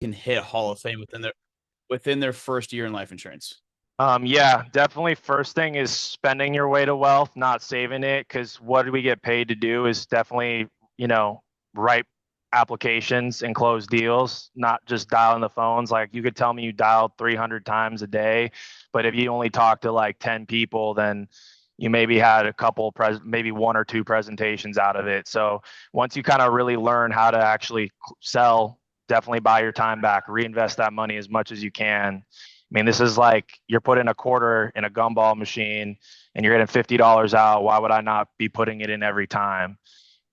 can hit Hall of Fame within their first year in life insurance? Yeah, definitely. First thing is spending your way to wealth, not saving it. Because what do we get paid to do is definitely, you know, write applications and close deals, not just dialing the phones. Like you could tell me you dialed 300 times a day, but if you only talked to like 10 people, then you maybe had a couple, maybe one or two presentations out of it. So once you kind of really learn how to actually sell, definitely buy your time back, reinvest that money as much as you can. I mean, this is like you're putting a quarter in a gumball machine and you're getting $50 out. Why would I not be putting it in every time?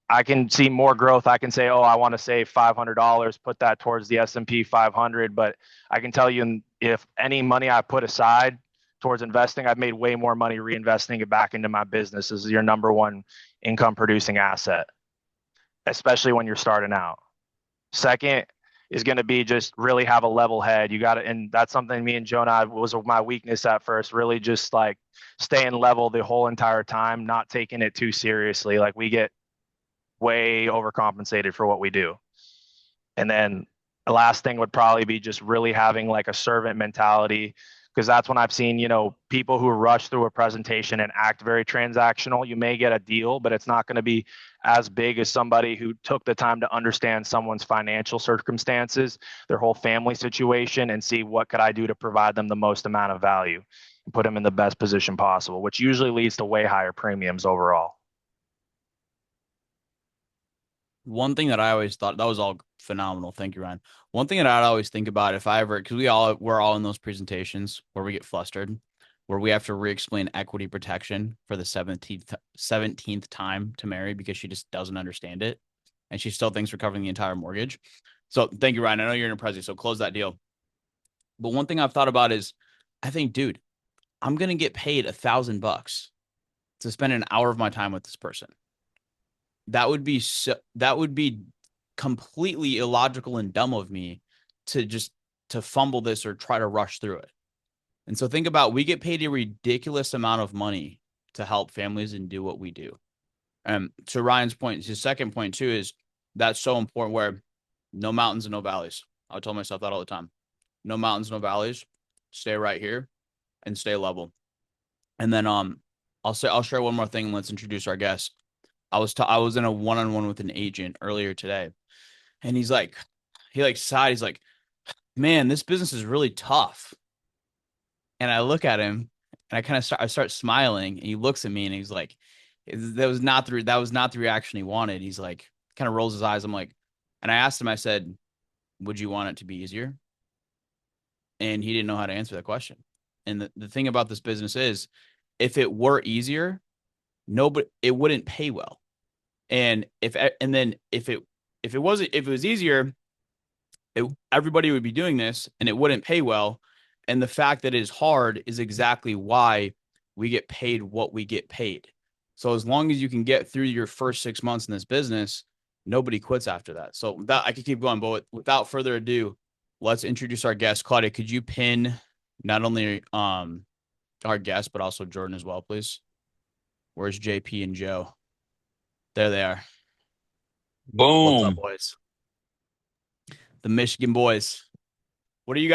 I can see more growth. I can say, oh, I want to save $500, put that towards the S&P 500. But I can tell you, if any money I put aside towards investing, I've made way more money reinvesting it back into my business. This is your number one income producing asset, especially when you're starting out. Second is going to be just really have a level head. You got to, and that's something me and Jonah was my weakness at first. Really, just like staying level the whole entire time, not taking it too seriously. Like we get way overcompensated for what we do. And then the last thing would probably be just really having like a servant mentality, because that's when I've seen, people who rush through a presentation and act very transactional. You may get a deal, but it's not going to be as big as somebody who took the time to understand someone's financial circumstances, their whole family situation, and see what could I do to provide them the most amount of value and put them in the best position possible, which usually leads to way higher premiums overall. One thing that I always thought that was all phenomenal. Thank you, Ryan. One thing that I'd always think about if I ever, because we're all in those presentations where we get flustered, where we have to re-explain equity protection for the 17th time to Mary because she just doesn't understand it, and she still thinks we're covering the entire mortgage. So thank you, Ryan. I know you're in a prezi, so close that deal. But one thing I've thought about is, I think, dude, I'm gonna get paid $1,000 to spend an hour of my time with this person. That would be completely illogical and dumb of me to just to fumble this or try to rush through it. And so think about, we get paid a ridiculous amount of money to help families and do what we do. And to Ryan's point, his second point too is that's so important, where no mountains and no valleys. I tell myself that all the time. No mountains, no valleys. Stay right here and stay level. And then I'll share one more thing and let's introduce our guest. I was in a one-on-one with an agent earlier today, and he sighed. He's like, "Man, this business is really tough." And I look at him, and I start smiling, and he looks at me, and he's like, that was not the reaction he wanted." He's like, kind of rolls his eyes. I'm like, and I asked him, I said, "Would you want it to be easier?" And he didn't know how to answer that question. And the thing about this business is, if it were easier, nobody it wouldn't pay well. And then if it was easier, everybody would be doing this and it wouldn't pay well. And the fact that it is hard is exactly why we get paid what we get paid. So as long as you can get through your first 6 months in this business, nobody quits after that. So that I could keep going, but without further ado, let's introduce our guest. Claudia, could you pin not only our guest but also Jordan as well, please? Where's JP and Joe? There they are. What's up, Boom. boys? The Michigan boys. What did you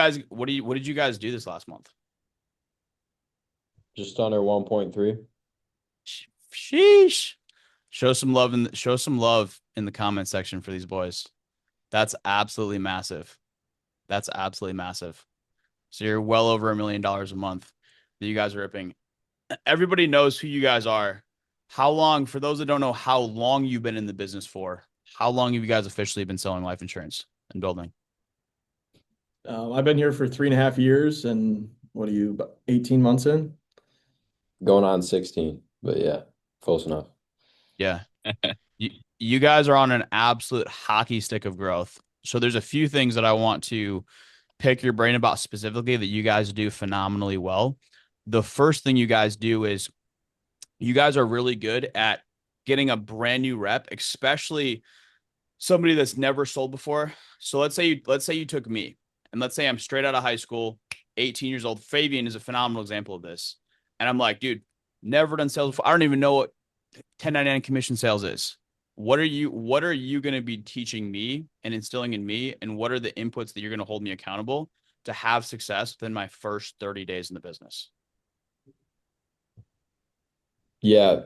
guys do this last month? Just under 1.3. Sheesh. Show some love in the comment section for these boys. That's absolutely massive. That's absolutely massive. So you're well over $1 million a month that you guys are ripping. Everybody knows who you guys are. How long, for those that don't know how long you've been in the business for, how long have you guys officially been selling life insurance and building? I've been here for 3.5 years, and what are you, about 18 months in? Going on 16, but yeah, close enough. Yeah. you, you guys are on an absolute hockey stick of growth. So there's a few things that I want to pick your brain about specifically that you guys do phenomenally well. The first thing you guys do is you guys are really good at getting a brand new rep, especially somebody that's never sold before. So let's say you took me, and let's say I'm straight out of high school, 18 years old. Fabian is a phenomenal example of this. And I'm like, dude, never done sales before. I don't even know what 1099 commission sales is. what are you going to be teaching me and instilling in me, and what are the inputs that you're going to hold me accountable to have success within my first 30 days in the business? Yeah,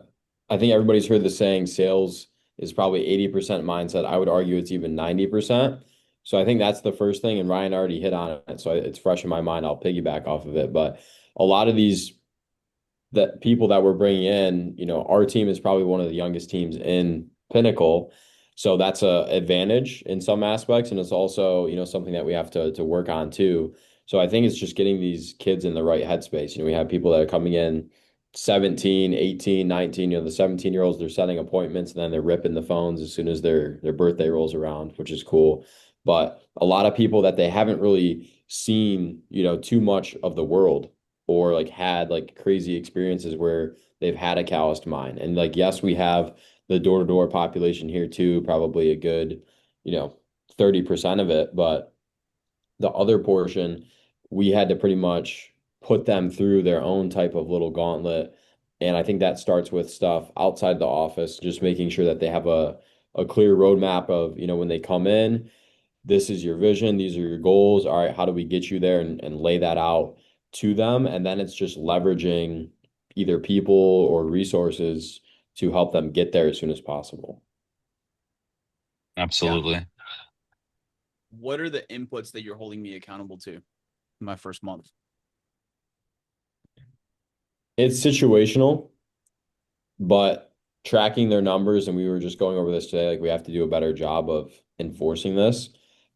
I think everybody's heard the saying sales is probably 80% mindset. I would argue it's even 90%. So I think that's the first thing, and Ryan already hit on it. So it's fresh in my mind. I'll piggyback off of it. But a lot of these that people that we're bringing in, our team is probably one of the youngest teams in Pinnacle. So that's a advantage in some aspects, and it's also, something that we have to work on too. So I think it's just getting these kids in the right headspace. We have people that are coming in 17, 18, 19, the 17-year-olds, they're setting appointments and then they're ripping the phones as soon as their birthday rolls around, which is cool. But a lot of people that they haven't really seen, too much of the world, or like had like crazy experiences where they've had a calloused mind. And like, yes, we have the door-to-door population here too, probably a good, 30% of it, but the other portion, we had to pretty much put them through their own type of little gauntlet. And I think that starts with stuff outside the office, just making sure that they have a clear roadmap of, when they come in, this is your vision, these are your goals. All right, how do we get you there, and lay that out to them? And then it's just leveraging either people or resources to help them get there as soon as possible. Absolutely. What are the inputs that you're holding me accountable to in my first month? It's situational, but tracking their numbers, and we were just going over this today, like we have to do a better job of enforcing this,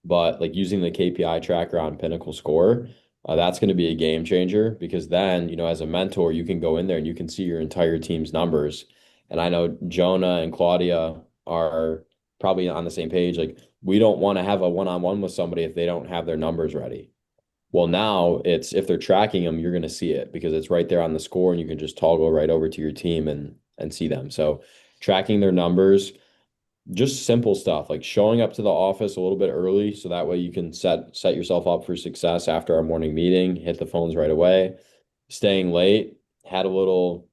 but like using the KPI tracker on Pinnacle Score, that's going to be a game changer, because then, as a mentor, you can go in there and you can see your entire team's numbers. And I know Jonah and Claudia are probably on the same page. Like, we don't want to have a one-on-one with somebody if they don't have their numbers ready. Well, now it's, if they're tracking them, you're going to see it because it's right there on the score, and you can just toggle right over to your team and see them. So tracking their numbers, just simple stuff like showing up to the office a little bit early so that way you can set yourself up for success after our morning meeting, hit the phones right away. Staying late, had a little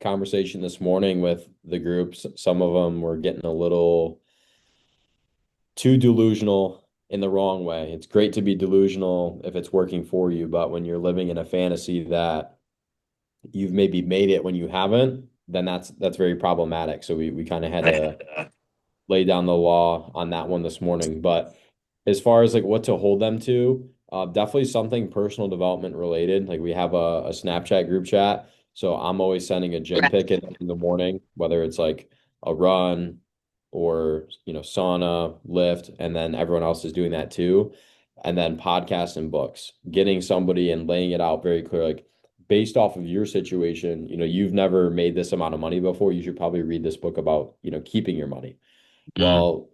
conversation this morning with the groups. Some of them were getting a little too delusional in the wrong way. It's great to be delusional if it's working for you, but when you're living in a fantasy that you've maybe made it when you haven't, then that's very problematic. So we kind of had to lay down the law on that one this morning. But as far as like what to hold them to, definitely something personal development related. Like, we have a Snapchat group chat. So I'm always sending a gym pic in the morning, whether it's like a run or, sauna, lift, and then everyone else is doing that too. And then podcasts and books, getting somebody and laying it out very clear, like based off of your situation, you've never made this amount of money before. You should probably read this book about, keeping your money. Well,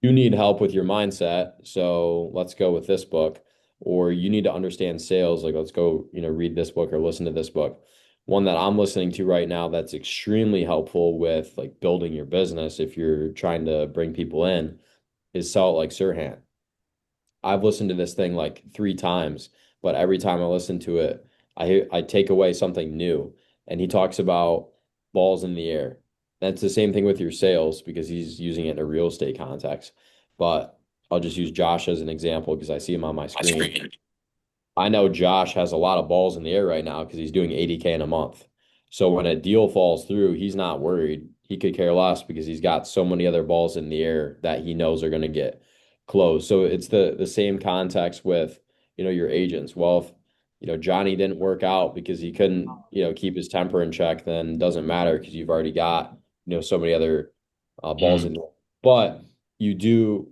you need help with your mindset, so let's go with this book. Or you need to understand sales, like let's go, read this book or listen to this book. One that I'm listening to right now that's extremely helpful with like building your business if you're trying to bring people in is Sell It Like Sirhan. I've listened to this thing like 3 times, but every time I listen to it, I take away something new. And he talks about balls in the air. That's the same thing with your sales because he's using it in a real estate context. But I'll just use Josh as an example because I see him on my screen. I know Josh has a lot of balls in the air right now because he's doing 80K in a month. So when a deal falls through, he's not worried. He could care less because he's got so many other balls in the air that he knows are going to get closed. So it's the same context with, your agents. Well, if, Johnny didn't work out because he couldn't, keep his temper in check, then it doesn't matter because you've already got, so many other balls in there. But you do,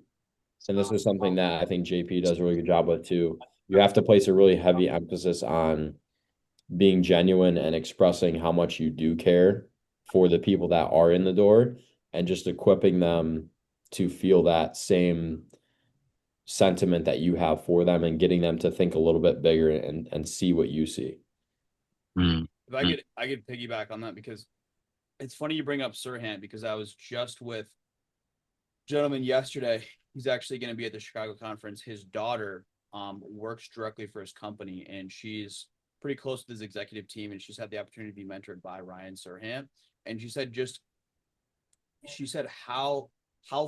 and this is something that I think JP does a really good job with too. You have to place a really heavy emphasis on being genuine and expressing how much you do care for the people that are in the door, and just equipping them to feel that same sentiment that you have for them, and getting them to think a little bit bigger and see what you see. If I could piggyback on that, because it's funny you bring up Sirhan, because I was just with a gentleman yesterday. He's actually going to be at the Chicago conference. His daughter works directly for his company, and she's pretty close to his executive team, and she's had the opportunity to be mentored by Ryan Sirhan. And she said just she said how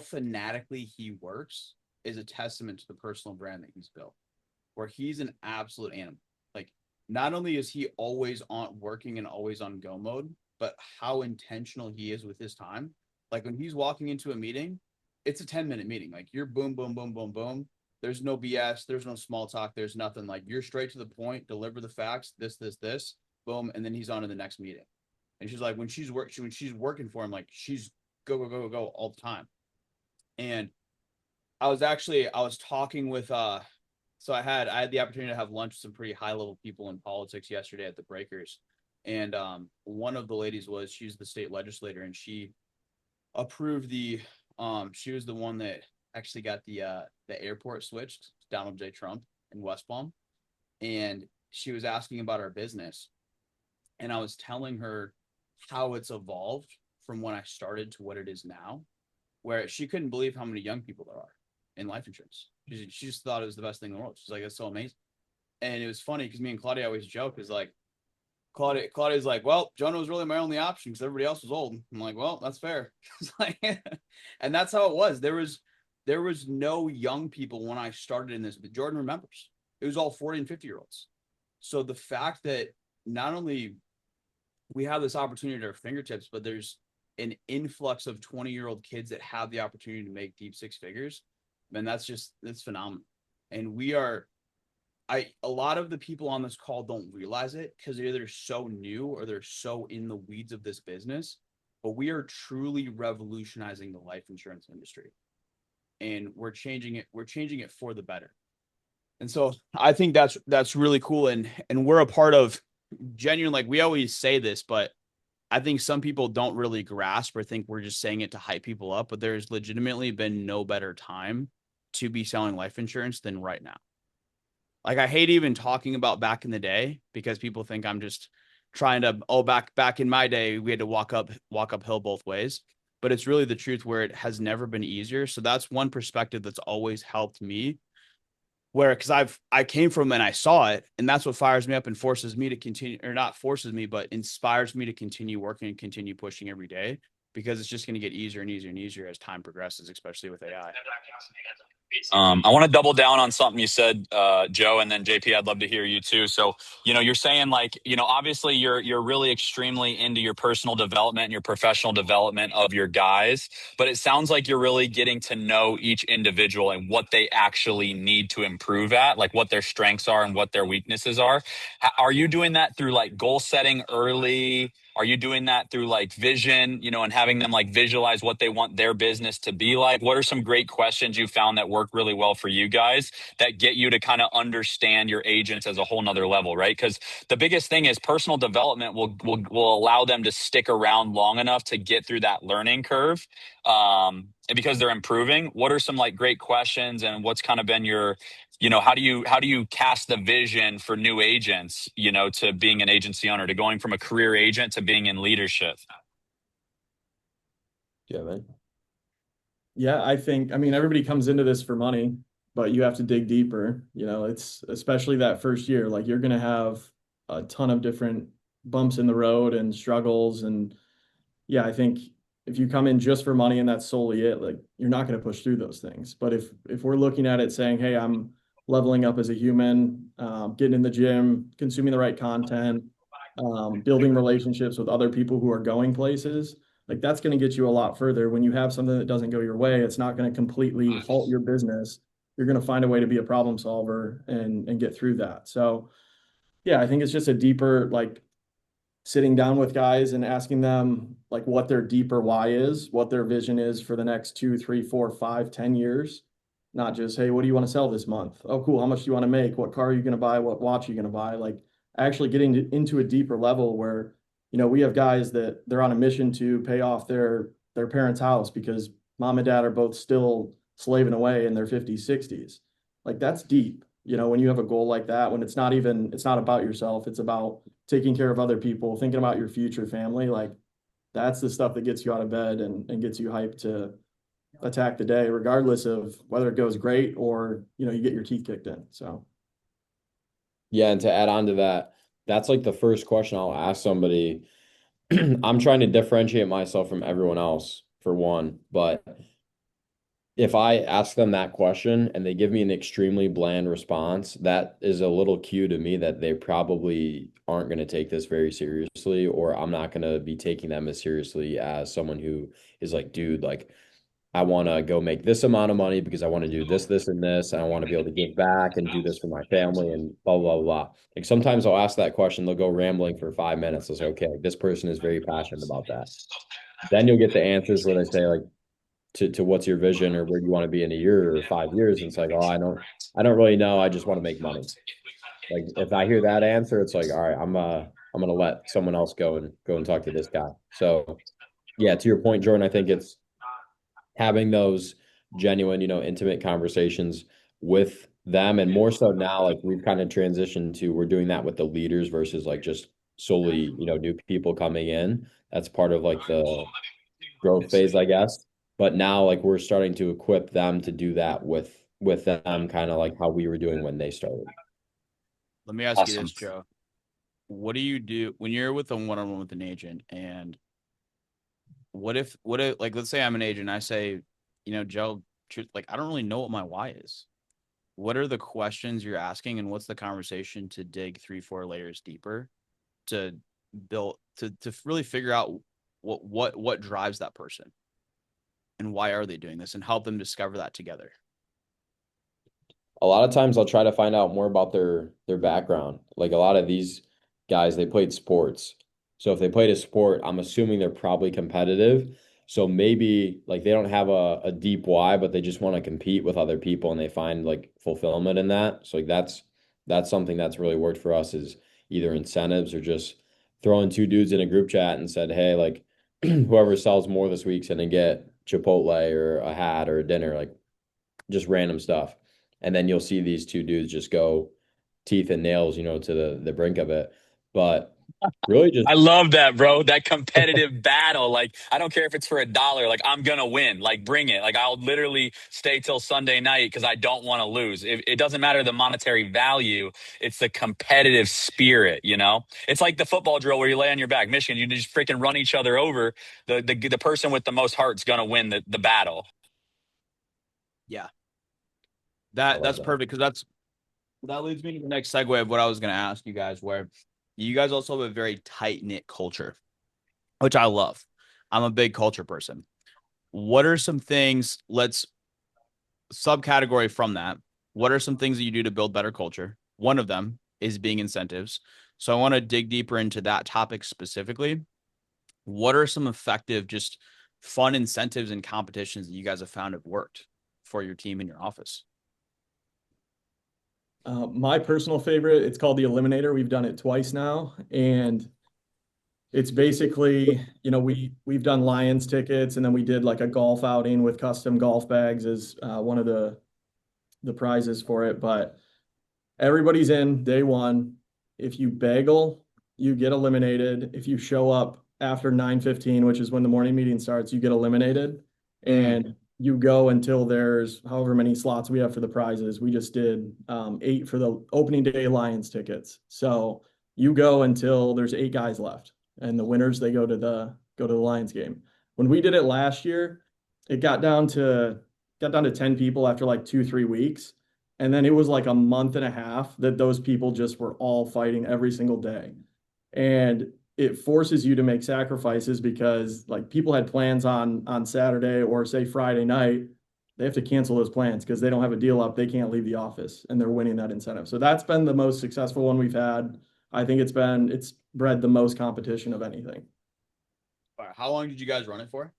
fanatically he works is a testament to the personal brand that he's built, where he's an absolute animal. Like, not only is he always on working and always on go mode, but how intentional he is with his time. Like, when he's walking into a meeting, it's a 10-minute meeting. Like, you're boom, boom, boom, boom, boom. There's no BS. There's no small talk. There's nothing. Like, you're straight to the point, deliver the facts, this, boom, and then he's on to the next meeting. And she's like, when she's working for him, like, she's go, go, go, go all the time. And I was talking with so I had the opportunity to have lunch with some pretty high level people in politics yesterday at the Breakers. And one of the ladies she's the state legislator, and she approved she was the one that actually got the airport switched to Donald J. Trump in West Palm. And she was asking about our business. And I was telling her how it's evolved from when I started to what it is now, where she couldn't believe how many young people there are in life insurance. She just thought it was the best thing in the world. She's like, that's so amazing. And it was funny because me and Claudia always joke, is like, Claudia's like, well, Jonah was really my only option because everybody else was old. I'm like, well, that's fair. Like, and that's how it was. There was no young people when I started in this, but Jordan remembers. It was all 40 and 50-year-olds. So the fact that not only we have this opportunity at our fingertips, but there's an influx of 20-year-old kids that have the opportunity to make deep six figures, man, that's phenomenal. And a lot of the people on this call don't realize it because they're either so new or they're so in the weeds of this business, but we are truly revolutionizing the life insurance industry, and we're changing it for the better. And so I think that's really cool. And we're a part of genuine, like, we always say this, but I think some people don't really grasp or think we're just saying it to hype people up, but there's legitimately been no better time to be selling life insurance than right now. Like, I hate even talking about back in the day because people think I'm just trying to, back in my day, we had to walk uphill both ways, but it's really the truth, where it has never been easier. So that's one perspective that's always helped me, where, because I came from and I saw it, and that's what fires me up and forces me to continue, or not forces me, but inspires me to continue working and continue pushing every day, because it's just going to get easier and easier and easier as time progresses, especially with AI. I want to double down on something you said, Joe, and then JP, I'd love to hear you too. So, you're saying, like, obviously you're really extremely into your personal development and your professional development of your guys, but it sounds like you're really getting to know each individual and what they actually need to improve at, like what their strengths are and what their weaknesses are. Are you doing that through like goal setting early? Are you doing that through like vision, and having them like visualize what they want their business to be like? What are some great questions you found that work really well for you guys that get you to kind of understand your agents as a whole nother level, right? Because the biggest thing is personal development will allow them to stick around long enough to get through that learning curve. And because they're improving, what are some like great questions, and what's kind of been your, how do you cast the vision for new agents, to being an agency owner, to going from a career agent to being in leadership? Yeah, man. Yeah, I mean, everybody comes into this for money, but you have to dig deeper. It's especially that first year, like, you're going to have a ton of different bumps in the road and struggles. And yeah, I think if you come in just for money and that's solely it, like, you're not going to push through those things. But if we're looking at it saying, hey, I'm leveling up as a human, getting in the gym, consuming the right content, building relationships with other people who are going places, like, that's going to get you a lot further. When you have something that doesn't go your way, it's not going to completely halt your business. You're going to find a way to be a problem solver and get through that. So yeah, I think it's just a deeper, like, sitting down with guys and asking them like what their deeper why is, what their vision is for the next 2, 3, 4, 5, 10 years. Not just, hey, what do you want to sell this month? Oh, cool. How much do you want to make? What car are you going to buy? What watch are you going to buy? Like, actually getting into a deeper level where, we have guys that they're on a mission to pay off their parents' house because mom and dad are both still slaving away in their 50s, 60s. Like, that's deep. When you have a goal like that, when it's not about yourself, it's about taking care of other people, thinking about your future family. Like, that's the stuff that gets you out of bed and gets you hyped to attack the day, regardless of whether it goes great or, you get your teeth kicked in. So. Yeah. And to add on to that, that's like the first question I'll ask somebody. I'm trying to differentiate myself from everyone else. for one, but if I ask them that question and they give me an extremely bland response, that is a little cue to me that they probably aren't going to take this very seriously, or I'm not going to be taking them as seriously as someone who is like, dude, like, I want to go make this amount of money because I want to do this, this, and this. And I want to be able to give back and do this for my family and blah, blah, blah, blah. Like sometimes I'll ask that question, they'll go rambling for 5 minutes. I'll say, okay, this person is very passionate about that. Then you'll get the answers where they say, like, to what's your vision or where do you want to be in a year or 5 years? And it's like, oh, I don't really know. I just want to make money. Like if I hear that answer, it's like, all right, I'm gonna let someone else go and talk to this guy. So yeah, to your point, Jordan, I think it's having those genuine, intimate conversations with them. And more so now, like we've kind of transitioned to we're doing that with the leaders versus like just solely, new people coming in. That's part of like the growth phase, I guess. But now like we're starting to equip them to do that with them, kind of like how we were doing when they started. Let me ask you Awesome. this, Joe. What do you do when you're with a one-on-one with an agent? And what if, like, let's say I'm an agent, I say, Joe, like, I don't really know what my why is. What are the questions you're asking, and what's the conversation to dig 3-4 layers deeper to build to really figure out what drives that person and why are they doing this, and help them discover that together. A lot of times I'll try to find out more about their background. Like a lot of these guys, they played sports. So if they played a sport, I'm assuming they're probably competitive. So maybe like they don't have a deep why, but they just want to compete with other people and they find like fulfillment in that. So like that's something that's really worked for us is either incentives or just throwing two dudes in a group chat and said, hey, like whoever sells more this week's gonna get Chipotle or a hat or a dinner, like just random stuff. And then you'll see these two dudes just go teeth and nails, to the brink of it. But really just I love that, bro. That competitive battle. Like, I don't care if it's for $1. Like, I'm gonna win. Like, bring it. Like, I'll literally stay till Sunday night because I don't want to lose. It doesn't matter the monetary value. It's the competitive spirit. It's like the football drill where you lay on your back. Michigan, you just freaking run each other over. The person with the most heart's gonna win the battle. Yeah, I love that's that. perfect, because that leads me to the next segue of what I was going to ask you guys, where you guys also have a very tight-knit culture, which I love. I'm a big culture person. What are some things, let's subcategory from that. What are some things that you do to build better culture? One of them is being incentives. So I want to dig deeper into that topic specifically. What are some effective, just fun incentives and competitions that you guys have found have worked for your team in your office? My personal favorite, it's called the Eliminator. We've done it twice now, and it's basically, we've done Lions tickets, and then we did like a golf outing with custom golf bags as one of the prizes for it. But everybody's in day one. If you bagel, you get eliminated. If you show up after 9:15, which is when the morning meeting starts, you get eliminated. And you go until there's however many slots we have for the prizes. We just did 8 for the opening day Lions tickets. So you go until there's 8 guys left, and the winners, they go to the Lions game. When we did it last year, it got down to 10 people after like 2-3 weeks. And then it was like a month and a half that those people just were all fighting every single day. And it forces you to make sacrifices because like people had plans on Saturday or say Friday night. They have to cancel those plans because they don't have a deal up. They can't leave the office, and they're winning that incentive. So that's been the most successful one we've had. I think it's bred the most competition of anything. All right, how long did you guys run it for?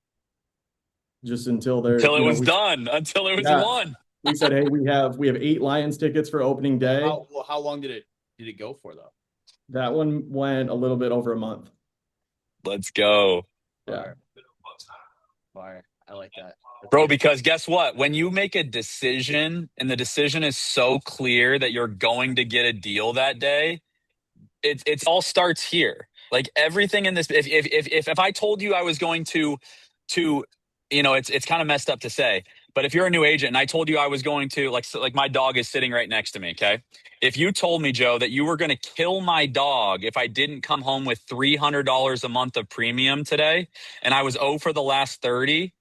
Just until they're, Until it was done. Until it was won. We said, hey, we have 8 Lions tickets for opening day. How long did it go for though? That one went a little bit over a month. Let's go. Yeah. Fire. I like that. Bro, because guess what? When you make a decision and the decision is so clear that you're going to get a deal that day, it all starts here. Like everything in this, if I told you I was going to it's kind of messed up to say, But if you're a new agent and I told you I was going to, like my dog is sitting right next to me, okay? If you told me, Joe, that you were going to kill my dog if I didn't come home with $300 a month of premium today, and I was 0 for the last 30,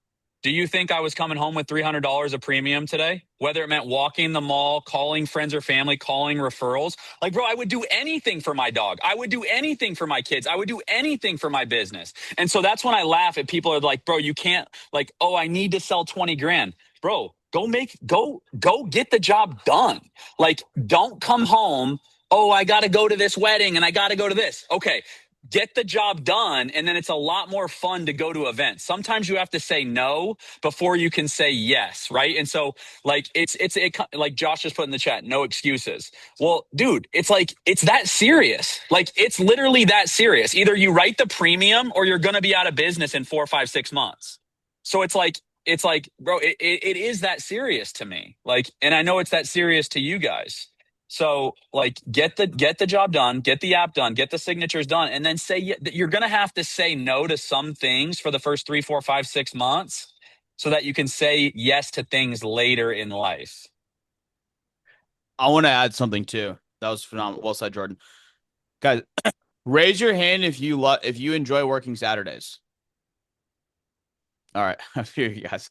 do you think I was coming home with $300 of premium today? Whether it meant walking the mall, calling friends or family, calling referrals. Like, bro, I would do anything for my dog. I would do anything for my kids. I would do anything for my business. And so that's when I laugh at people are like, bro, you can't, like, oh, I need to sell 20 grand. Bro, go get the job done. Like, don't come home, oh, I got to go to this wedding and I got to go to this. Okay, get the job done, and then it's a lot more fun to go to events. Sometimes you have to say no before you can say yes, right? And so, like, it's like Josh just put in the chat, no excuses. Well, dude, it's like, it's that serious. Like, it's literally that serious. Either you write the premium or you're going to be out of business in 4, 5, 6 months. So it's like, bro, it is that serious to me. Like, and I know it's that serious to you guys. So, like, get the job done, get the app done, get the signatures done, and then say you're going to have to say no to some things for the first 3, 4, 5, 6 months so that you can say yes to things later in life. I want to add something too. That was phenomenal. Well said, Jordan. Guys, raise your hand if you enjoy working Saturdays. All right, I hear you guys.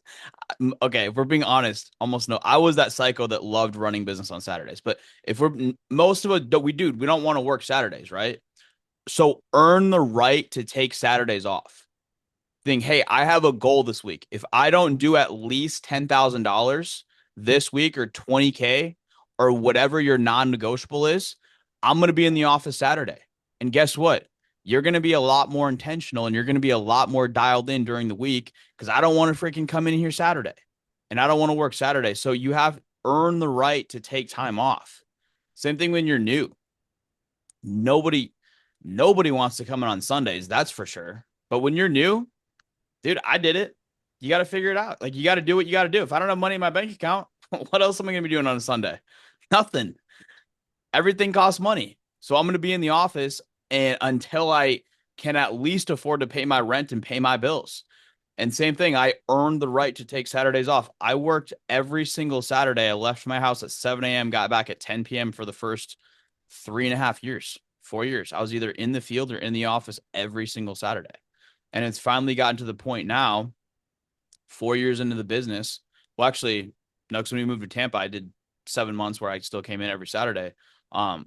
Okay, if we're being honest, almost no. I was that psycho that loved running business on Saturdays. But if most of us, we don't want to work Saturdays, right? So earn the right to take Saturdays off. Think, hey, I have a goal this week. If I don't do at least $10,000 this week or 20K or whatever your non-negotiable is, I'm going to be in the office Saturday. And guess what? You're going to be a lot more intentional and you're going to be a lot more dialed in during the week because I don't want to freaking come in here Saturday and I don't want to work Saturday. So you have earned the right to take time off. Same thing when you're new. Nobody wants to come in on Sundays. That's for sure. But when you're new, dude, I did it. You got to figure it out. Like, you got to do what you got to do. If I don't have money in my bank account, what else am I going to be doing on a Sunday? Nothing. Everything costs money. So I'm going to be in the office and until I can at least afford to pay my rent and pay my bills. And same thing, I earned the right to take Saturdays off. I worked every single Saturday. I left my house at 7 a.m., got back at 10 p.m. for the first 3.5 years, 4 years. I was either in the field or in the office every single Saturday. And it's finally gotten to the point now, 4 years into the business. Well, actually, no, because when we moved to Tampa, I did 7 months where I still came in every Saturday.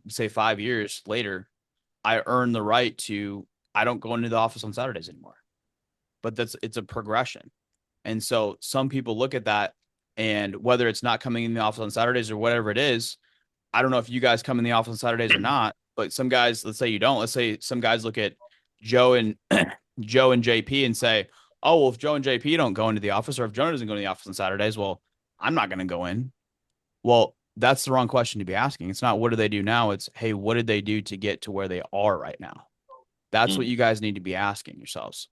Say 5 years later, I earned the right to, I don't go into the office on Saturdays anymore. But it's a progression. And so some people look at that, and whether it's not coming in the office on Saturdays or whatever it is, I don't know if you guys come in the office on Saturdays or not, but some guys, let's say you don't, let's say some guys look at Joe and JP and say, oh, well, if Joe and JP don't go into the office, or if Jonah doesn't go to the office on Saturdays, well, I'm not going to go in. Well, that's the wrong question to be asking. It's not what do they do now? It's, hey, what did they do to get to where they are right now? That's what you guys need to be asking yourselves.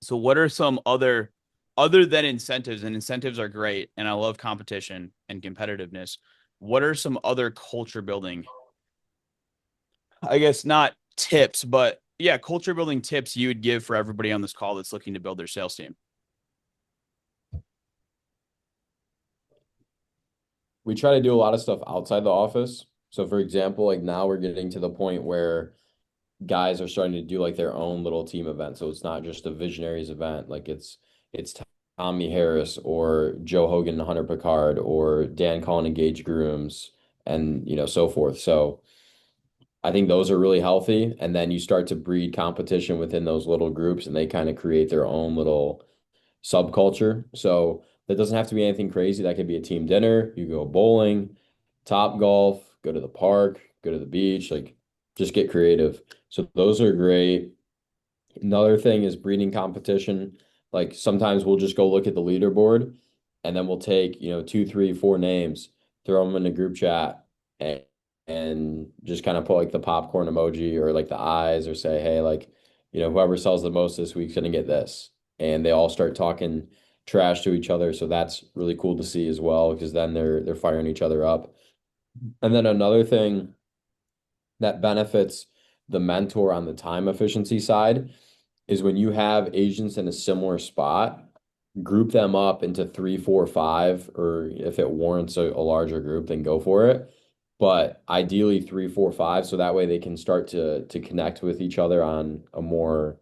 So what are some other than incentives, and incentives are great, and I love competition and competitiveness. What are some other culture building, I guess not tips, but yeah, culture building tips you would give for everybody on this call that's looking to build their sales team? We try to do a lot of stuff outside the office. So for example, like now we're getting to the point where guys are starting to do like their own little team event. So it's not just a Visionaries event. Like it's Tommy Harris or Joe Hogan and Hunter Picard or Dan Cullen and Gage Grooms and so forth. So I think those are really healthy. And then you start to breed competition within those little groups and they kind of create their own little subculture. So that doesn't have to be anything crazy. That could be a team dinner. You go bowling, Top Golf, go to the park, go to the beach, like just get creative. So those are great. Another thing is breeding competition. Like sometimes we'll just go look at the leaderboard and then we'll take, 2, 3, 4 names, throw them in a group chat and just kind of put like the popcorn emoji or like the eyes or say, hey, like, whoever sells the most this week's going to get this. And they all start talking trash to each other. So that's really cool to see as well, because then they're firing each other up. And then another thing that benefits the mentor on the time efficiency side is when you have agents in a similar spot, group them up into 3, 4, 5, or if it warrants a larger group, then go for it. But ideally 3, 4, 5, so that way they can start to connect with each other on a more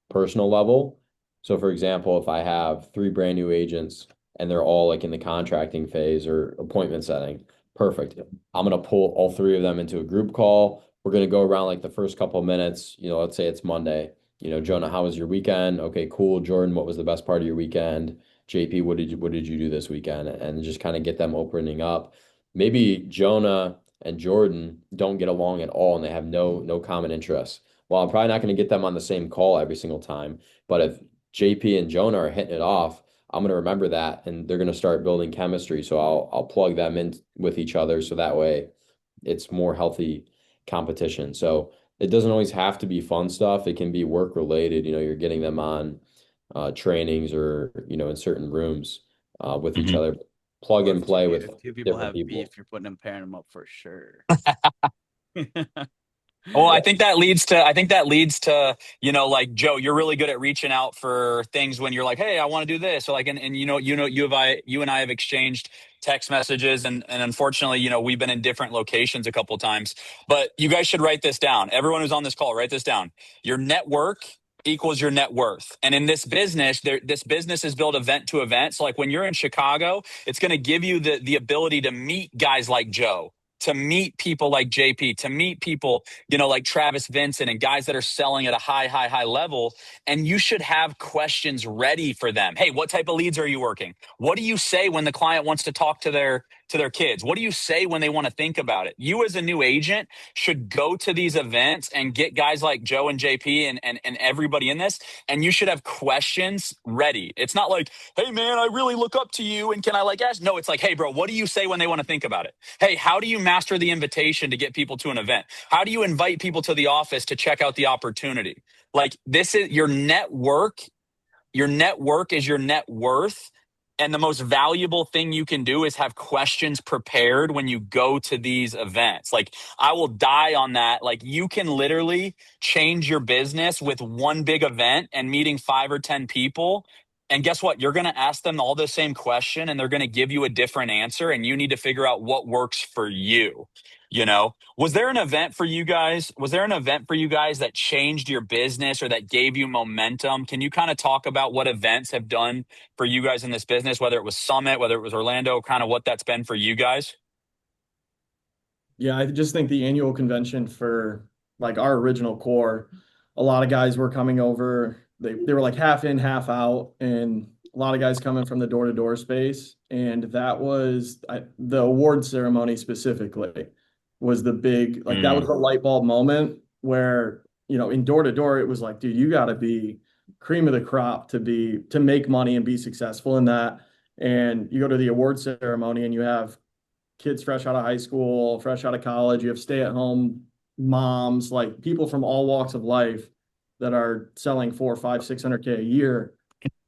personal level. So for example, if I have 3 brand new agents and they're all like in the contracting phase or appointment setting, perfect. I'm gonna pull all 3 of them into a group call. We're gonna go around like the first couple of minutes, let's say it's Monday. Jonah, how was your weekend? Okay, cool. Jordan, what was the best part of your weekend? JP, what did you do this weekend? And just kind of get them opening up. Maybe Jonah and Jordan don't get along at all and they have no common interests. Well, I'm probably not going to get them on the same call every single time, but if JP and Jonah are hitting it off, I'm going to remember that and they're going to start building chemistry. So I'll plug them in with each other so that way it's more healthy competition. So it doesn't always have to be fun stuff. It can be work related. You're getting them on trainings or in certain rooms with each Mhm. other. Plug Or and play with if two people different have people. beef, you're putting them, pairing them up for sure. Well, I think that leads to, like Joe, you're really good at reaching out for things when you're like, hey, I want to do this. So like, and you and I have exchanged text messages and unfortunately, we've been in different locations a couple of times, but you guys should write this down. Everyone who's on this call, write this down. Your network equals your net worth. And in this business, this business is built event to event. So like when you're in Chicago, it's going to give you the ability to meet guys like Joe, to meet people like JP, to meet people like Travis Vincent and guys that are selling at a high level. And you should have questions ready for them. Hey, what type of leads are you working? What do you say when the client wants to talk to their kids? What do you say when they want to think about it? You as a new agent should go to these events and get guys like Joe and JP and everybody in this, and you should have questions ready. It's not like, hey man, I really look up to you and can I like ask? No, it's like, hey bro, what do you say when they want to think about it? Hey, how do you master the invitation to get people to an event? How do you invite people to the office to check out the opportunity? Like this is your network. Your network is your net worth. And the most valuable thing you can do is have questions prepared when you go to these events. Like I will die on that. Like you can literally change your business with one big event and meeting 5 or 10 people. And guess what? You're going to ask them all the same question and they're going to give you a different answer. And you need to figure out what works for you. Was there an event for you guys? Was there an event for you guys that changed your business or that gave you momentum? Can you kind of talk about what events have done for you guys in this business, whether it was Summit, whether it was Orlando, kind of what that's been for you guys? Yeah, I just think the annual convention for like our original core, a lot of guys were coming over. They were like half in, half out, and a lot of guys coming from the door-to-door space. And that was the award ceremony specifically was the big, like that was Mm, the light bulb moment where, in door-to-door, it was like, dude, you got to be cream of the crop to make money and be successful in that. And you go to the award ceremony and you have kids fresh out of high school, fresh out of college. You have stay-at-home moms, like people from all walks of life that are selling 4, 5, 600K a year.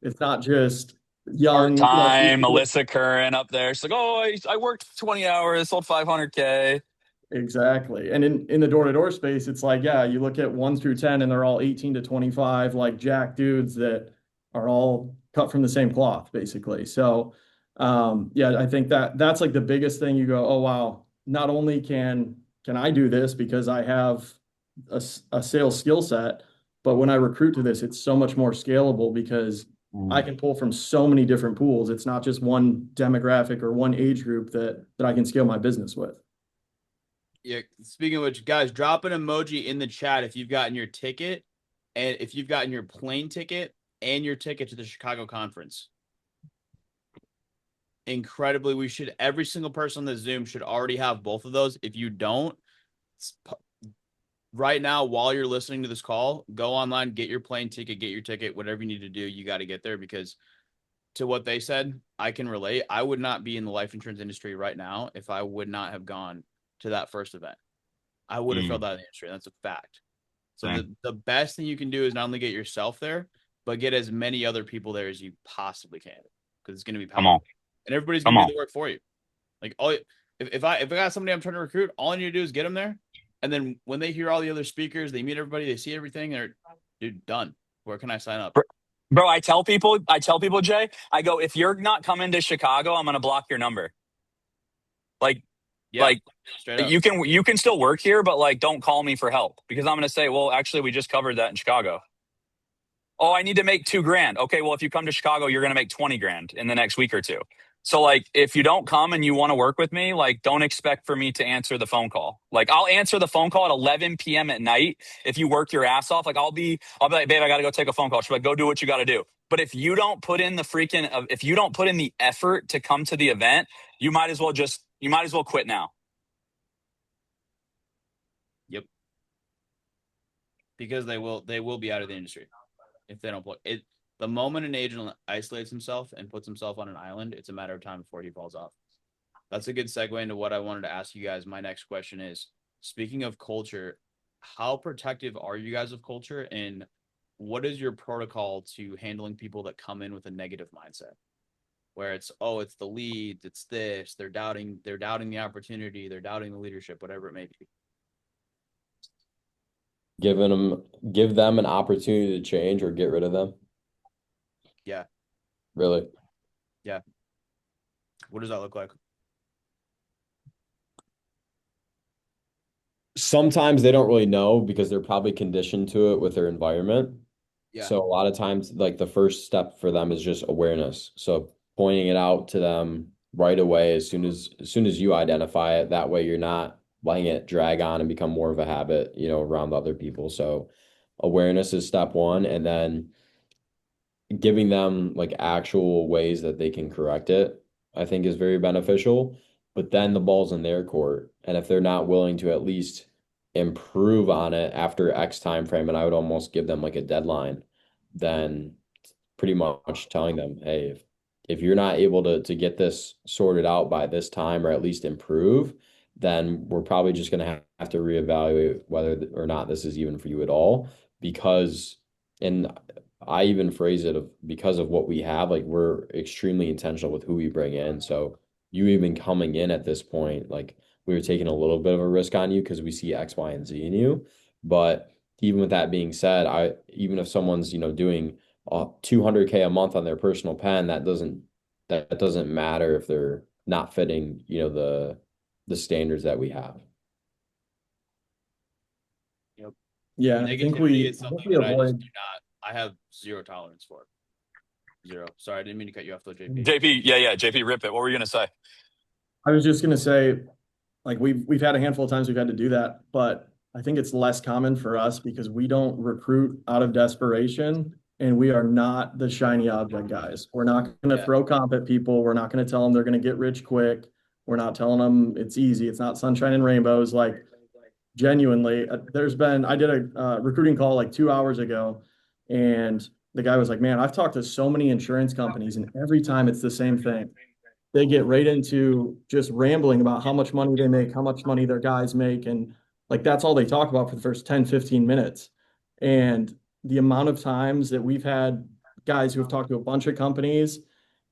It's not just part young, time, Melissa Curran up there. She's like, oh, I worked 20 hours, sold 500K. exactly. And in the door-to-door space, it's like, yeah, you look at 1 through 10 and they're all 18 to 25, like jack dudes that are all cut from the same cloth, basically. So yeah, I think that's like the biggest thing. You go, oh wow, not only can I do this because I have a sales skill set, but when I recruit to this, it's so much more scalable because I Mm. can pull from so many different pools. It's not just one demographic or one age group that I can scale my business with. Yeah. Speaking of which, guys, drop an emoji in the chat if you've gotten your ticket and if you've gotten your plane ticket and your ticket to the Chicago conference. Incredibly, every single person on the Zoom should already have both of those. If you don't, right now, while you're listening to this call, go online, get your plane ticket, get your ticket, whatever you need to do, you got to get there because to what they said, I can relate. I would not be in the life insurance industry right now if I would not have gone to that first event. I would have Mm. failed out of the industry. That's a fact. So Same. the best thing you can do is not only get yourself there, but get as many other people there as you possibly can because it's going to be Come on. powerful. And everybody's going Come to on. do the work for you. Like if I got somebody I'm trying to recruit, all I need to do is get them there. And then when they hear all the other speakers, they meet everybody, they see everything, they're dude, done. Where can I sign up? Bro, I tell people, Jay, I go, if you're not coming to Chicago, I'm gonna block your number. Like, Yeah, like straight up. you can still work here, but like, don't call me for help because I'm gonna say, well, actually, we just covered that in Chicago. Oh, I need to make $2,000. Okay, well, if you come to Chicago, you're gonna make 20 grand in the next week or two. So like, if you don't come and you want to work with me, like, don't expect for me to answer the phone call. Like, I'll answer the phone call at 11 p.m. at night if you work your ass off. Like, I'll be like, babe, I gotta go take a phone call. She's like, go do what you gotta do. But if you don't put in the if you don't put in the effort to come to the event, you might as well quit now. Yep. Because they will be out of the industry if they don't play it. The moment an agent isolates himself and puts himself on an island, it's a matter of time before he falls off. That's a good segue into what I wanted to ask you guys. My next question is, speaking of culture, how protective are you guys of culture, and what is your protocol to handling people that come in with a negative mindset? Where it's, oh, it's the leads, it's this, they're doubting the opportunity, they're doubting the leadership, whatever it may be. Give them an opportunity to change or get rid of them. Yeah. Really? Yeah. What does that look like? Sometimes they don't really know because they're probably conditioned to it with their environment. Yeah. So a lot of times, like the first step for them is just awareness. So pointing it out to them right away as soon as you identify it, that way you're not letting it drag on and become more of a habit, around other people. So awareness is step one, and then giving them like actual ways that they can correct it, I think is very beneficial. But then the ball's in their court. And if they're not willing to at least improve on it after X time frame, and I would almost give them like a deadline, then pretty much telling them, hey, if you're not able to get this sorted out by this time or at least improve, then we're probably just going to have to reevaluate whether or not this is even for you at all. Because, and I even phrase it of because of what we have, like we're extremely intentional with who we bring in. So you even coming in at this point, like we were taking a little bit of a risk on you because we see X, Y, and Z in you. But even with that being said, even if someone's, doing 200K a month on their personal pen, that doesn't matter if they're not fitting, the standards that we have. Yep. Yeah, I think we is something we that I just avoid. do not. I have zero tolerance for. Zero. Sorry, I didn't mean to cut you off though, JP. JP, yeah, JP, rip it. What were you gonna say? I was just gonna say, like we've had a handful of times we've had to do that, but I think it's less common for us because we don't recruit out of desperation, and we are not the shiny object guys. We're not going to Yeah. throw comp at people. We're not going to tell them they're going to get rich quick. We're not telling them it's easy. It's not sunshine and rainbows. Like genuinely, I did a recruiting call like 2 hours ago, and the guy was like, man, I've talked to so many insurance companies, and every time it's the same thing. They get right into just rambling about how much money they make, how much money their guys make. And like, that's all they talk about for the first 10, 15 minutes. And the amount of times that we've had guys who have talked to a bunch of companies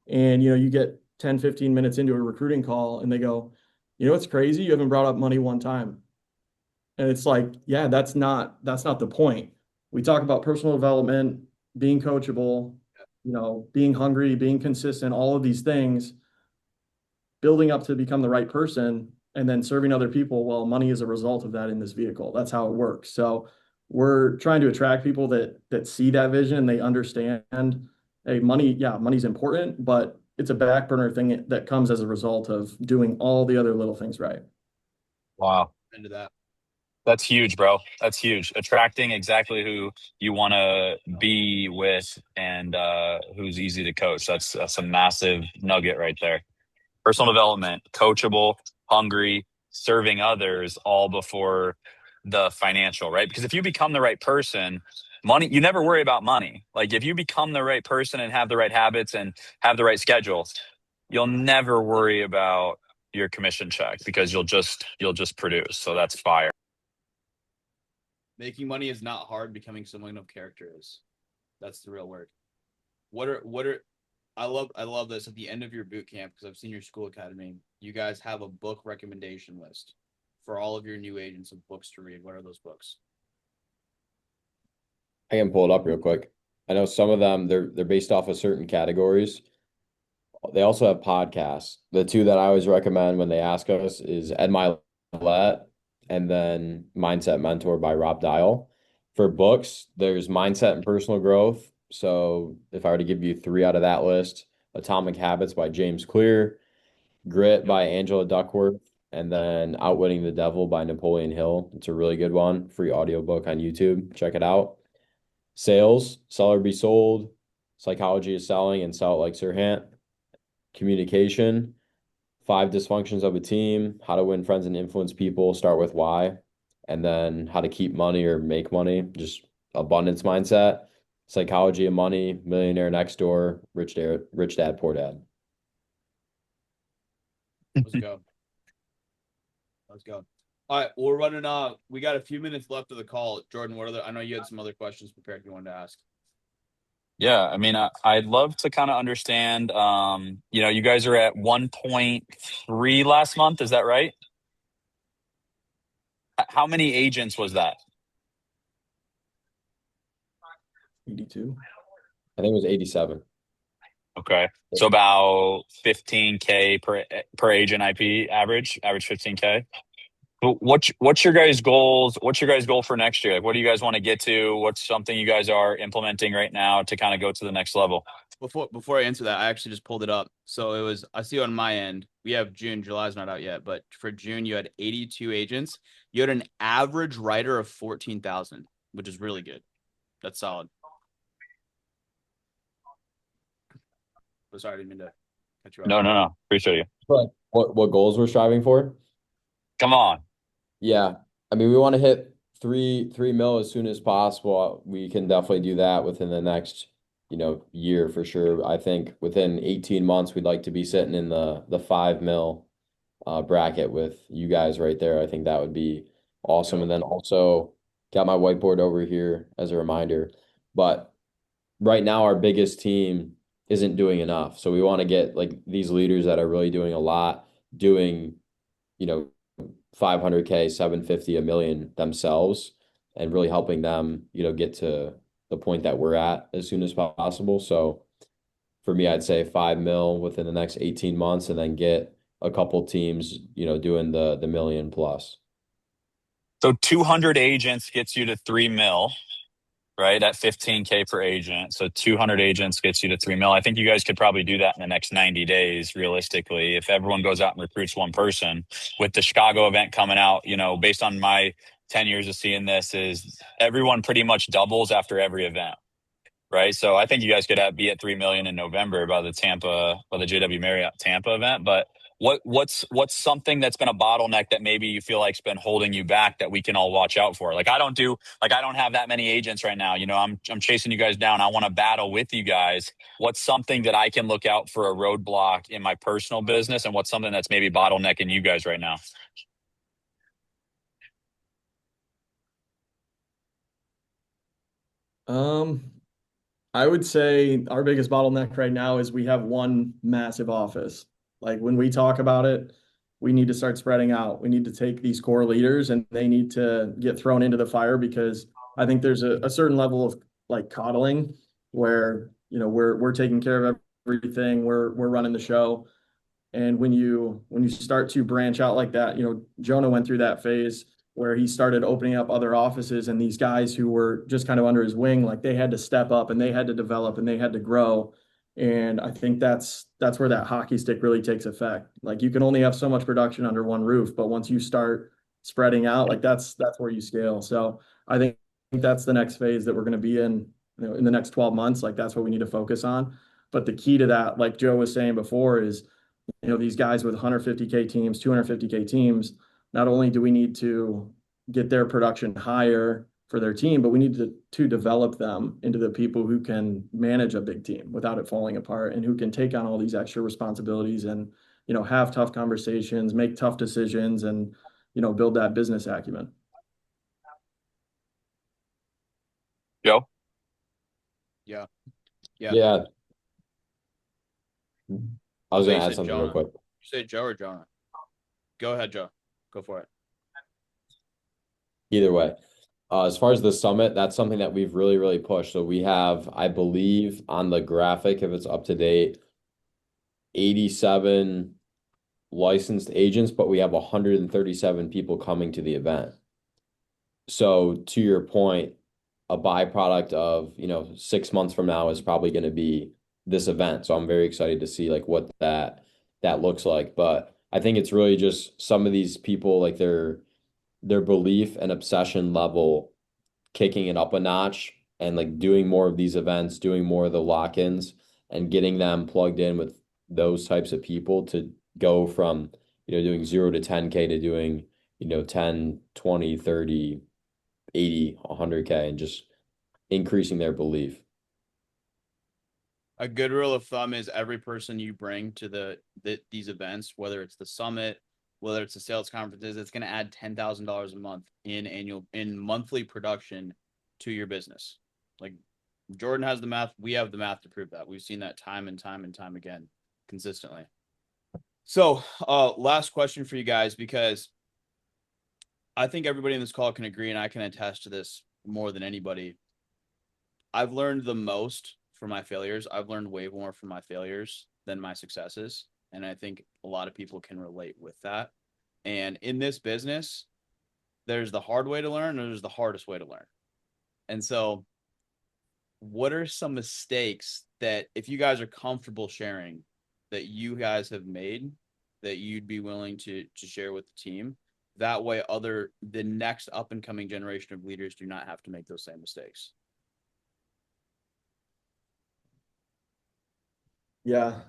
and, you get 10, 15 minutes into a recruiting call and they go, what's crazy? You haven't brought up money one time. And it's like, yeah, that's not the point. We talk about personal development, being coachable, being hungry, being consistent, all of these things, building up to become the right person, and then serving other people. Well, money is a result of that in this vehicle. That's how it works. So we're trying to attract people that see that vision. They understand, hey, money's important, but it's a back burner thing that comes as a result of doing all the other little things right. Wow. Into that. That's huge, bro. That's huge. Attracting exactly who you want to be with and who's easy to coach. That's a massive nugget right there. Personal development, coachable, hungry, serving others, all before the financial, right? Because if you become the right person, money, you never worry about money. Like if you become the right person and have the right habits and have the right schedule, you'll never worry about your commission check because you'll just produce. So that's fire. Making money is not hard. Becoming someone of character is. That's the real word. What are I love this at the end of your boot camp, because I've seen your school academy. You guys have a book recommendation list for all of your new agents of books to read. What are those books? I can pull it up real quick. I know some of them they're based off of certain categories. They also have podcasts. The two that I always recommend when they ask us is Ed Milet and then Mindset Mentor by Rob Dial. For books, there's Mindset and Personal Growth. So if I were to give you three out of that list, Atomic Habits by James Clear, Grit by Angela Duckworth, and then Outwitting the Devil by Napoleon Hill. It's a really good one. Free audiobook on YouTube. Check it out. Sales, Sell or Be Sold, Psychology of Selling, and Sell It Like Sirhan. Communication, Five Dysfunctions of a Team, How to Win Friends and Influence People, Start with Why, and then How to Keep Money or Make Money, just abundance mindset, Psychology of Money, Millionaire Next Door, Rich Dad, Poor Dad. Let's go. Let's go. All right, we're running we got a few minutes left of the call. Jordan, I know you had some other questions prepared you wanted to ask. Yeah, I mean, I'd love to kind of understand, you guys are at 1.3 last month. Is that right? How many agents was that? 82. I think it was 87. Okay. So about 15K per agent IP average 15K. But what's your guys' goals? What's your guys' goal for next year? Like, what do you guys want to get to? What's something you guys are implementing right now to kind of go to the next level? Before I answer that, I actually just pulled it up. So I see on my end, we have June, July's not out yet, but for June, you had 82 agents. You had an average writer of 14,000, which is really good. That's solid. But sorry, I didn't mean to cut you off. No. Appreciate you. But what goals we're striving for? Come on. Yeah. I mean, we want to hit three mil as soon as possible. We can definitely do that within the next, year for sure. I think within 18 months, we'd like to be sitting in the 5 mil bracket with you guys right there. I think that would be awesome. And then also got my whiteboard over here as a reminder. But right now, our biggest team isn't doing enough. So we want to get like these leaders that are really doing a lot, doing, 500K, 750, a million themselves, and really helping them, get to the point that we're at as soon as possible. So for me, I'd say 5 mil within the next 18 months and then get a couple teams, doing the million plus. So 200 agents gets you to 3 mil, right? At 15K per agent. So 200 agents gets you to 3 mil. I think you guys could probably do that in the next 90 days, realistically. If everyone goes out and recruits one person with the Chicago event coming out, based on my 10 years of seeing this, is everyone pretty much doubles after every event. Right. So I think you guys could be at 3 million in November by the JW Marriott Tampa event. But what's something that's been a bottleneck that maybe you feel like's been holding you back that we can all watch out for? Like I don't have that many agents right now. I'm chasing you guys down. I want to battle with you guys. What's something that I can look out for a roadblock in my personal business, and what's something that's maybe bottlenecking you guys right now? I would say our biggest bottleneck right now is we have one massive office. Like when we talk about it, we need to start spreading out. We need to take these core leaders and they need to get thrown into the fire because I think there's a certain level of like coddling where, we're taking care of everything. We're running the show. And when you start to branch out like that, Jonah went through that phase where he started opening up other offices and these guys who were just kind of under his wing, like they had to step up and they had to develop and they had to grow. And I think that's where that hockey stick really takes effect. Like you can only have so much production under one roof, but once you start spreading out, like that's where you scale. So I think that's the next phase that we're going to be in, in the next 12 months. Like that's what we need to focus on. But the key to that, like Joe was saying before, is these guys with 150K teams, 250K teams, not only do we need to get their production higher for their team, but we need to develop them into the people who can manage a big team without it falling apart and who can take on all these extra responsibilities and, have tough conversations, make tough decisions and, build that business acumen. Joe? Yeah. Yeah. I was going to You add said something Jonah. real quick. You say Joe or Jonah? Go ahead, Joe. Go for it. Either way. As far as the summit, that's something that we've really, really pushed. So we have, I believe, on the graphic, if it's up to date, 87 licensed agents, but we have 137 people coming to the event. So to your point, a byproduct of, 6 months from now is probably going to be this event. So I'm very excited to see like what that looks like. But I think it's really just some of these people, like their belief and obsession level kicking it up a notch and like doing more of these events, doing more of the lock-ins and getting them plugged in with those types of people to go from, doing 0 to 10K to doing, 10, 20, 30, 80, 100K and just increasing their belief. A good rule of thumb is every person you bring to these events, whether it's the summit, whether it's the sales conferences, it's going to add $10,000 a month in monthly production to your business. Like Jordan has the math, we have the math to prove that. We've seen that time and time and time again consistently. So, last question for you guys, because I think everybody in this call can agree, and I can attest to this more than anybody. I've learned the most from my failures. I've learned way more from my failures than my successes. And I think a lot of people can relate with that. And in this business, there's the hard way to learn, and there's the hardest way to learn. And so, what are some mistakes that, if you guys are comfortable sharing, that you guys have made that you'd be willing to share with the team? That way, the next up and coming generation of leaders do not have to make those same mistakes. Yeah.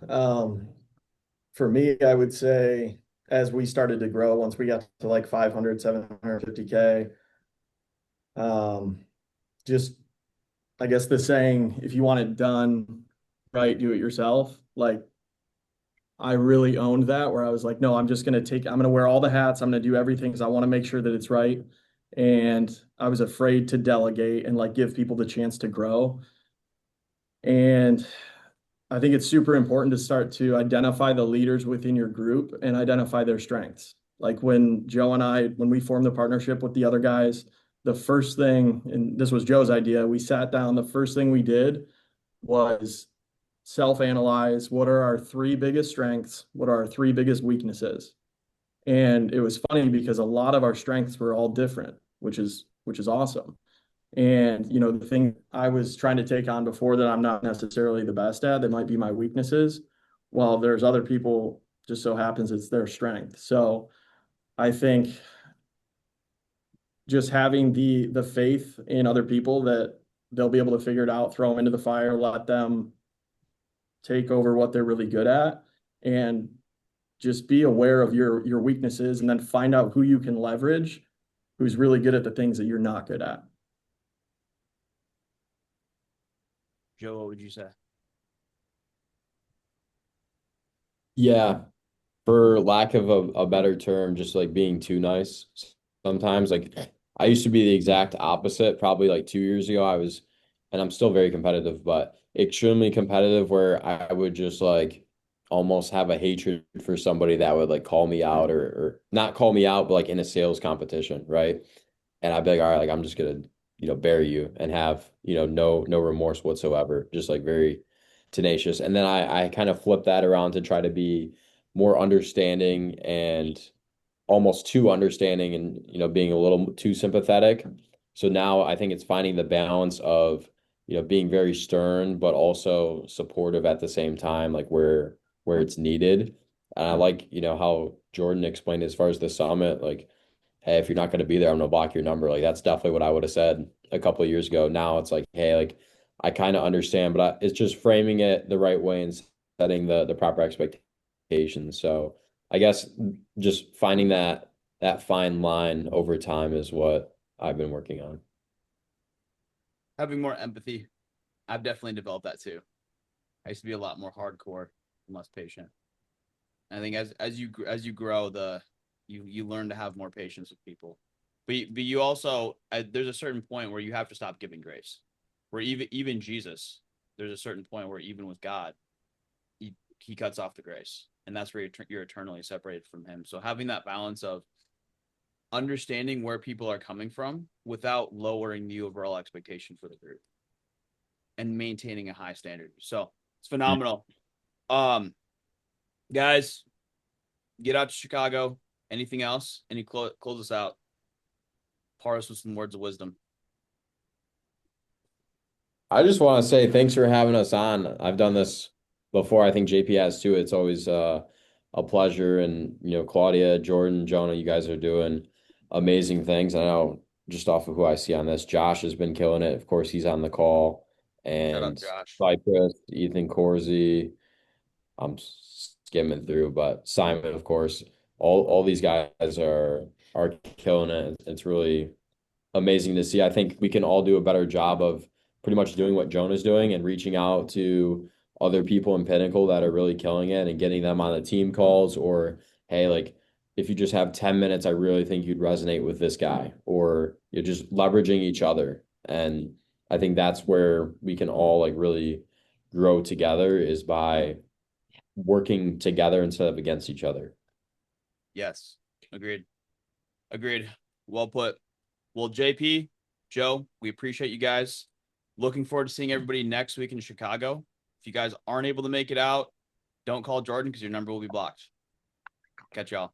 For me, I would say as we started to grow, once we got to like 500, 750K, just, I guess the saying, if you want it done right, do it yourself. Like I really owned that where I was like, no, I'm going to wear all the hats. I'm going to do everything because I want to make sure that it's right. And I was afraid to delegate and like give people the chance to grow. And I think it's super important to start to identify the leaders within your group and identify their strengths. Like when Joe and when we formed the partnership with the other guys, the first thing, and this was Joe's idea, we sat down, the first thing we did was self-analyze. What are our three biggest strengths? What are our three biggest weaknesses? And it was funny because a lot of our strengths were all different, which is awesome. And, the thing I was trying to take on before that I'm not necessarily the best at, that might be my weaknesses, while there's other people, just so happens it's their strength. So I think just having the faith in other people that they'll be able to figure it out, throw them into the fire, let them take over what they're really good at, and just be aware of your weaknesses and then find out who you can leverage, who's really good at the things that you're not good at. Joe, what would you say? Yeah, for lack of a better term, just like being too nice. Sometimes, like I used to be the exact opposite. Probably like 2 years ago, and I'm still very competitive, but extremely competitive where I would just like almost have a hatred for somebody that would like call me out or not call me out, but like in a sales competition, right? And I'd be like, all right, like I'm just gonna, bury you and have, no remorse whatsoever, just like very tenacious. And then I kind of flip that around to try to be more understanding and almost too understanding and, being a little too sympathetic. So now I think it's finding the balance of, being very stern, but also supportive at the same time, like where it's needed. And I like, how Jordan explained as far as the summit, like, hey, if you're not going to be there, I'm going to block your number. Like that's definitely what I would have said a couple of years ago. Now it's like, hey, like I kind of understand, but it's just framing it the right way and setting the proper expectations. So I guess just finding that fine line over time is what I've been working on. Having more empathy. I've definitely developed that too. I used to be a lot more hardcore and less patient. I think as you grow, you learn to have more patience with people, but you also there's a certain point where you have to stop giving grace. Where even Jesus, there's a certain point where even with God, he cuts off the grace, and that's where you're eternally separated from him. So having that balance of understanding where people are coming from without lowering the overall expectation for the group and maintaining a high standard. So it's phenomenal. Guys, get out to Chicago. Anything else? Any close us out? Par us with some words of wisdom. I just want to say thanks for having us on. I've done this before. I think JP has too. It's always a pleasure. And, you know, Claudia, Jordan, Jonah, you guys are doing amazing things. I know just off of who I see on this, Josh has been killing it. Of course, he's on the call. Shout out And Josh. Cypress, Ethan Corsi. I'm skimming through, but Simon, of course, all these guys are killing it. It's really amazing to see. I think we can all do a better job of pretty much doing what Jonah's doing and reaching out to other people in Pinnacle that are really killing it and getting them on the team calls, or hey, like if you just have 10 minutes, I really think you'd resonate with this guy, or you're just leveraging each other. And I think that's where we can all like really grow together, is by working together instead of against each other. Yes. Agreed. Well put. Well, JP, Joe, we appreciate you guys. Looking forward to seeing everybody next week in Chicago. If you guys aren't able to make it out, don't call Jordan because your number will be blocked. Catch y'all.